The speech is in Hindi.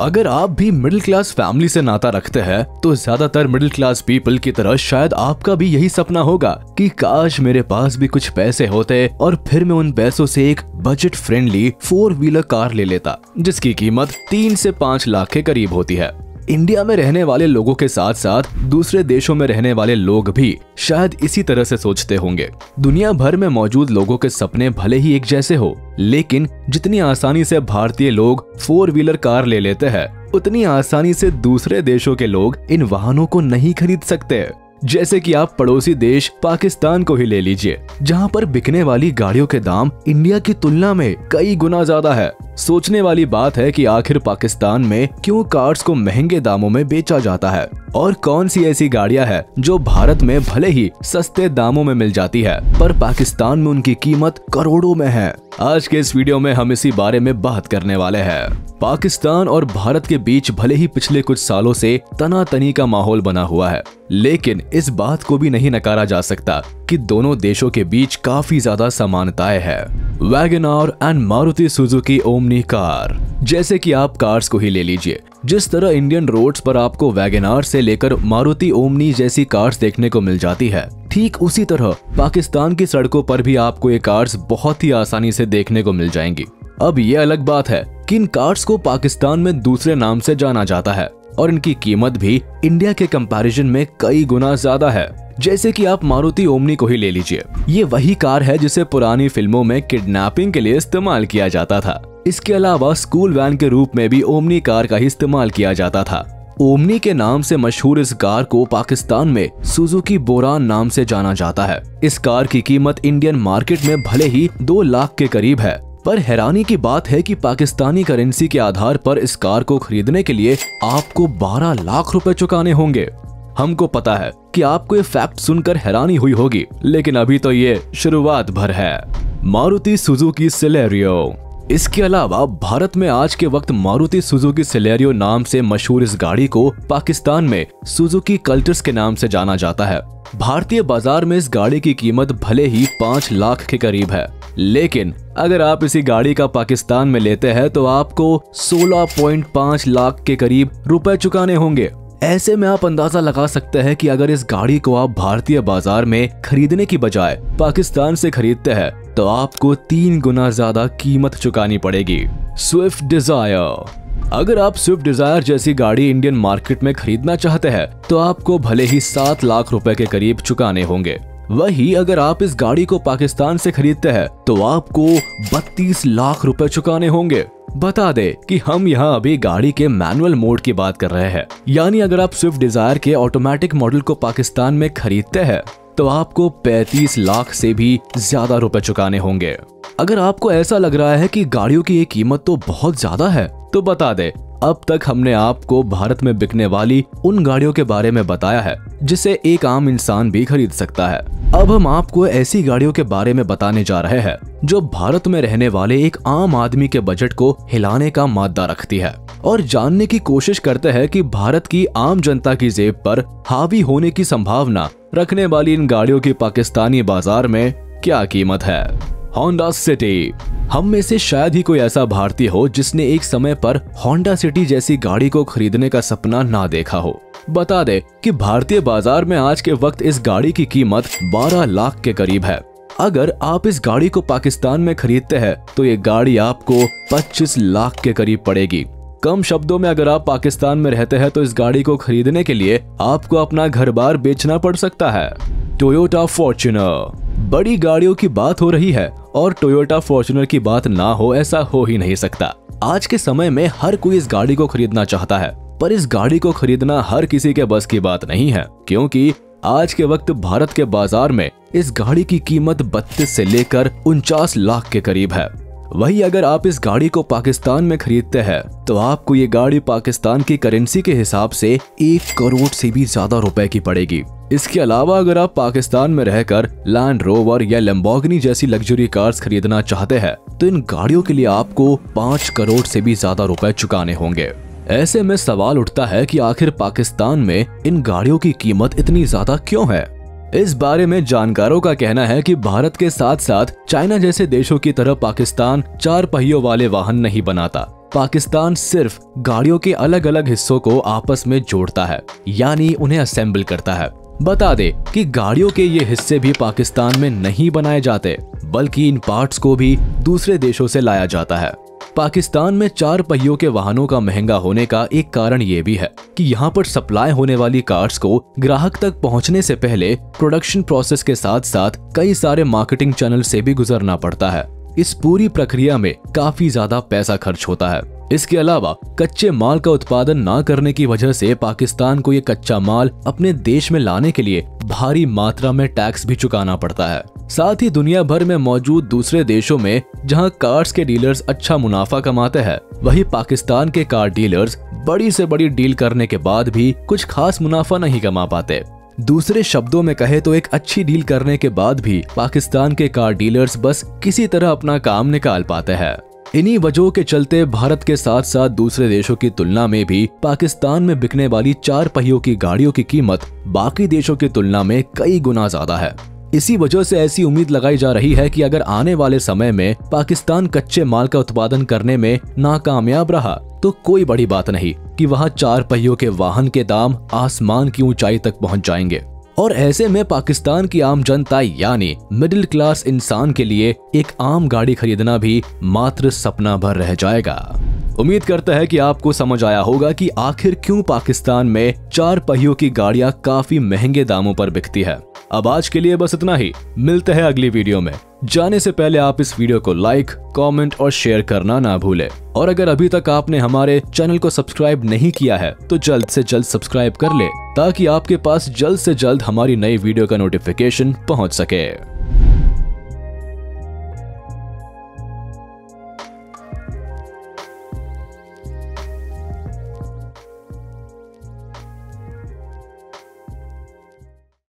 अगर आप भी मिडिल क्लास फैमिली से नाता रखते हैं तो ज्यादातर मिडिल क्लास पीपल की तरह शायद आपका भी यही सपना होगा कि काश मेरे पास भी कुछ पैसे होते और फिर मैं उन पैसों से एक बजट फ्रेंडली 4 व्हीलर कार ले लेता जिसकी कीमत 3 से 5 लाख के करीब होती है। इंडिया में रहने वाले लोगों के साथ साथ दूसरे देशों में रहने वाले लोग भी शायद इसी तरह से सोचते होंगे। दुनिया भर में मौजूद लोगों के सपने भले ही एक जैसे हो, लेकिन जितनी आसानी से भारतीय लोग 4 व्हीलर कार ले लेते हैं उतनी आसानी से दूसरे देशों के लोग इन वाहनों को नहीं खरीद सकते। जैसे कि आप पड़ोसी देश पाकिस्तान को ही ले लीजिए, जहां पर बिकने वाली गाड़ियों के दाम इंडिया की तुलना में कई गुना ज्यादा है। सोचने वाली बात है कि आखिर पाकिस्तान में क्यों कार्स को महंगे दामों में बेचा जाता है और कौन सी ऐसी गाड़ियां हैं जो भारत में भले ही सस्ते दामों में मिल जाती है पर पाकिस्तान में उनकी कीमत करोड़ों में है। आज के इस वीडियो में हम इसी बारे में बात करने वाले हैं। पाकिस्तान और भारत के बीच भले ही पिछले कुछ सालों से तनातनी का माहौल बना हुआ है, लेकिन इस बात को भी नहीं नकारा जा सकता कि दोनों देशों के बीच काफी ज्यादा समानताएं हैं। Wagon R and Maruti Suzuki Omni car. जैसे कि आप कार्स को ही ले लीजिए, जिस तरह इंडियन रोड्स पर आपको वैगन आर से लेकर मारुति ओमनी जैसी कार्स देखने को मिल जाती है, ठीक उसी तरह पाकिस्तान की सड़कों पर भी आपको ये कार्स बहुत ही आसानी से देखने को मिल जाएंगी। अब ये अलग बात है कि इन कार्स को पाकिस्तान में दूसरे नाम से जाना जाता है और इनकी कीमत भी इंडिया के कंपैरिजन में कई गुना ज्यादा है। जैसे कि आप मारुति ओमनी को ही ले लीजिए, ये वही कार है जिसे पुरानी फिल्मों में किडनैपिंग के लिए इस्तेमाल किया जाता था। इसके अलावा स्कूल वैन के रूप में भी ओमनी कार का ही इस्तेमाल किया जाता था। ओमनी के नाम से मशहूर इस कार को पाकिस्तान में सुजुकी बोरान नाम से जाना जाता है। इस कार की कीमत इंडियन मार्केट में भले ही 2 लाख के करीब है, पर हैरानी की बात है कि पाकिस्तानी करेंसी के आधार पर इस कार को खरीदने के लिए आपको 12 लाख रुपए चुकाने होंगे। हमको पता है कि आपको ये फैक्ट सुनकर हैरानी हुई होगी, लेकिन अभी तो ये शुरुआत भर है। Maruti Suzuki Celerio. इसके अलावा भारत में आज के वक्त मारुति सुजुकी सिलेरियो नाम से मशहूर इस गाड़ी को पाकिस्तान में सुजुकी कल्टस के नाम से जाना जाता है। भारतीय बाजार में इस गाड़ी की कीमत भले ही 5 लाख के करीब है, लेकिन अगर आप इसी गाड़ी का पाकिस्तान में लेते हैं तो आपको 16.5 लाख के करीब रुपए चुकाने होंगे। ऐसे में आप अंदाजा लगा सकते हैं कि अगर इस गाड़ी को आप भारतीय बाजार में खरीदने की बजाय पाकिस्तान से खरीदते हैं तो आपको 3 गुना ज्यादा कीमत चुकानी पड़ेगी। Swift Dzire. अगर आप स्विफ्ट डिजायर जैसी गाड़ी इंडियन मार्केट में खरीदना चाहते हैं तो आपको भले ही 7 लाख रुपए के करीब चुकाने होंगे। वही अगर आप इस गाड़ी को पाकिस्तान से खरीदते हैं तो आपको 32 लाख रुपए चुकाने होंगे। बता दे कि हम यहाँ अभी गाड़ी के मैनुअल मोड की बात कर रहे हैं, यानी अगर आप स्विफ्ट डिजायर के ऑटोमेटिक मॉडल को पाकिस्तान में खरीदते हैं तो आपको 35 लाख से भी ज्यादा रुपए चुकाने होंगे। अगर आपको ऐसा लग रहा है कि गाड़ियों की ये कीमत तो बहुत ज्यादा है तो बता दे, अब तक हमने आपको भारत में बिकने वाली उन गाड़ियों के बारे में बताया है जिसे एक आम इंसान भी खरीद सकता है। अब हम आपको ऐसी गाड़ियों के बारे में बताने जा रहे हैं जो भारत में रहने वाले एक आम आदमी के बजट को हिलाने का मादा रखती है और जानने की कोशिश करते हैं कि भारत की आम जनता की जेब पर हावी होने की संभावना रखने वाली इन गाड़ियों की पाकिस्तानी बाजार में क्या कीमत है। Honda city. हम में से शायद ही कोई ऐसा भारतीय हो जिसने एक समय पर होंडा सिटी जैसी गाड़ी को खरीदने का सपना ना देखा हो। बता दे कि भारतीय बाजार में आज के वक्त इस गाड़ी की कीमत 12 लाख के करीब है। अगर आप इस गाड़ी को पाकिस्तान में खरीदते हैं तो ये गाड़ी आपको 25 लाख के करीब पड़ेगी। कम शब्दों में अगर आप पाकिस्तान में रहते हैं तो इस गाड़ी को खरीदने के लिए आपको अपना घर बार बेचना पड़ सकता है। Toyota Fortuner. बड़ी गाड़ियों की बात हो रही है और टोयोटा फॉर्च्यूनर की बात ना हो ऐसा हो ही नहीं सकता। आज के समय में हर कोई इस गाड़ी को खरीदना चाहता है, पर इस गाड़ी को खरीदना हर किसी के बस की बात नहीं है, क्योंकि आज के वक्त भारत के बाजार में इस गाड़ी की कीमत 32 से लेकर 49 लाख के करीब है। वही अगर आप इस गाड़ी को पाकिस्तान में खरीदते हैं तो आपको ये गाड़ी पाकिस्तान की करेंसी के हिसाब से 1 करोड़ से भी ज्यादा रुपए की पड़ेगी। इसके अलावा अगर आप पाकिस्तान में रहकर लैंड रोवर या लैम्बोर्गिनी जैसी लग्जरी कार्स खरीदना चाहते हैं तो इन गाड़ियों के लिए आपको 5 करोड़ से भी ज्यादा रुपए चुकाने होंगे। ऐसे में सवाल उठता है कि आखिर पाकिस्तान में इन गाड़ियों की कीमत इतनी ज्यादा क्यों है। इस बारे में जानकारों का कहना है कि भारत के साथ साथ चाइना जैसे देशों की तरह पाकिस्तान 4 पहियों वाले वाहन नहीं बनाता। पाकिस्तान सिर्फ गाड़ियों के अलग अलग हिस्सों को आपस में जोड़ता है, यानी उन्हें असेंबल करता है। बता दे कि गाड़ियों के ये हिस्से भी पाकिस्तान में नहीं बनाए जाते, बल्कि इन पार्ट्स को भी दूसरे देशों से लाया जाता है। पाकिस्तान में 4 पहियों के वाहनों का महंगा होने का एक कारण ये भी है कि यहाँ पर सप्लाई होने वाली कार्स को ग्राहक तक पहुँचने से पहले प्रोडक्शन प्रोसेस के साथ साथ कई सारे मार्केटिंग चैनल से भी गुजरना पड़ता है। इस पूरी प्रक्रिया में काफी ज्यादा पैसा खर्च होता है। इसके अलावा कच्चे माल का उत्पादन ना करने की वजह से पाकिस्तान को ये कच्चा माल अपने देश में लाने के लिए भारी मात्रा में टैक्स भी चुकाना पड़ता है। साथ ही दुनिया भर में मौजूद दूसरे देशों में जहां कार्स के डीलर्स अच्छा मुनाफा कमाते हैं, वहीं पाकिस्तान के कार डीलर्स बड़ी से बड़ी डील करने के बाद भी कुछ खास मुनाफा नहीं कमा पाते। दूसरे शब्दों में कहे तो एक अच्छी डील करने के बाद भी पाकिस्तान के कार डीलर्स बस किसी तरह अपना काम निकाल पाते हैं। इन्हीं वजहों के चलते भारत के साथ साथ दूसरे देशों की तुलना में भी पाकिस्तान में बिकने वाली 4 पहियों की गाड़ियों की कीमत बाकी देशों की तुलना में कई गुना ज्यादा है। इसी वजह से ऐसी उम्मीद लगाई जा रही है कि अगर आने वाले समय में पाकिस्तान कच्चे माल का उत्पादन करने में नाकामयाब रहा तो कोई बड़ी बात नहीं कि वहां 4 पहियों के वाहन के दाम आसमान की ऊंचाई तक पहुंच जाएंगे और ऐसे में पाकिस्तान की आम जनता यानी मिडिल क्लास इंसान के लिए एक आम गाड़ी खरीदना भी मात्र सपना भर रह जाएगा। उम्मीद करता है कि आपको समझ आया होगा कि आखिर क्यों पाकिस्तान में 4 पहियों की गाड़ियां काफी महंगे दामों पर बिकती है। अब आज के लिए बस इतना ही, मिलते हैं अगली वीडियो में। जाने से पहले आप इस वीडियो को लाइक, कमेंट और शेयर करना ना भूलें। और अगर अभी तक आपने हमारे चैनल को सब्सक्राइब नहीं किया है तो जल्द से जल्द सब्सक्राइब कर ले, ताकि आपके पास जल्द से जल्द हमारी नई वीडियो का नोटिफिकेशन पहुंच सके।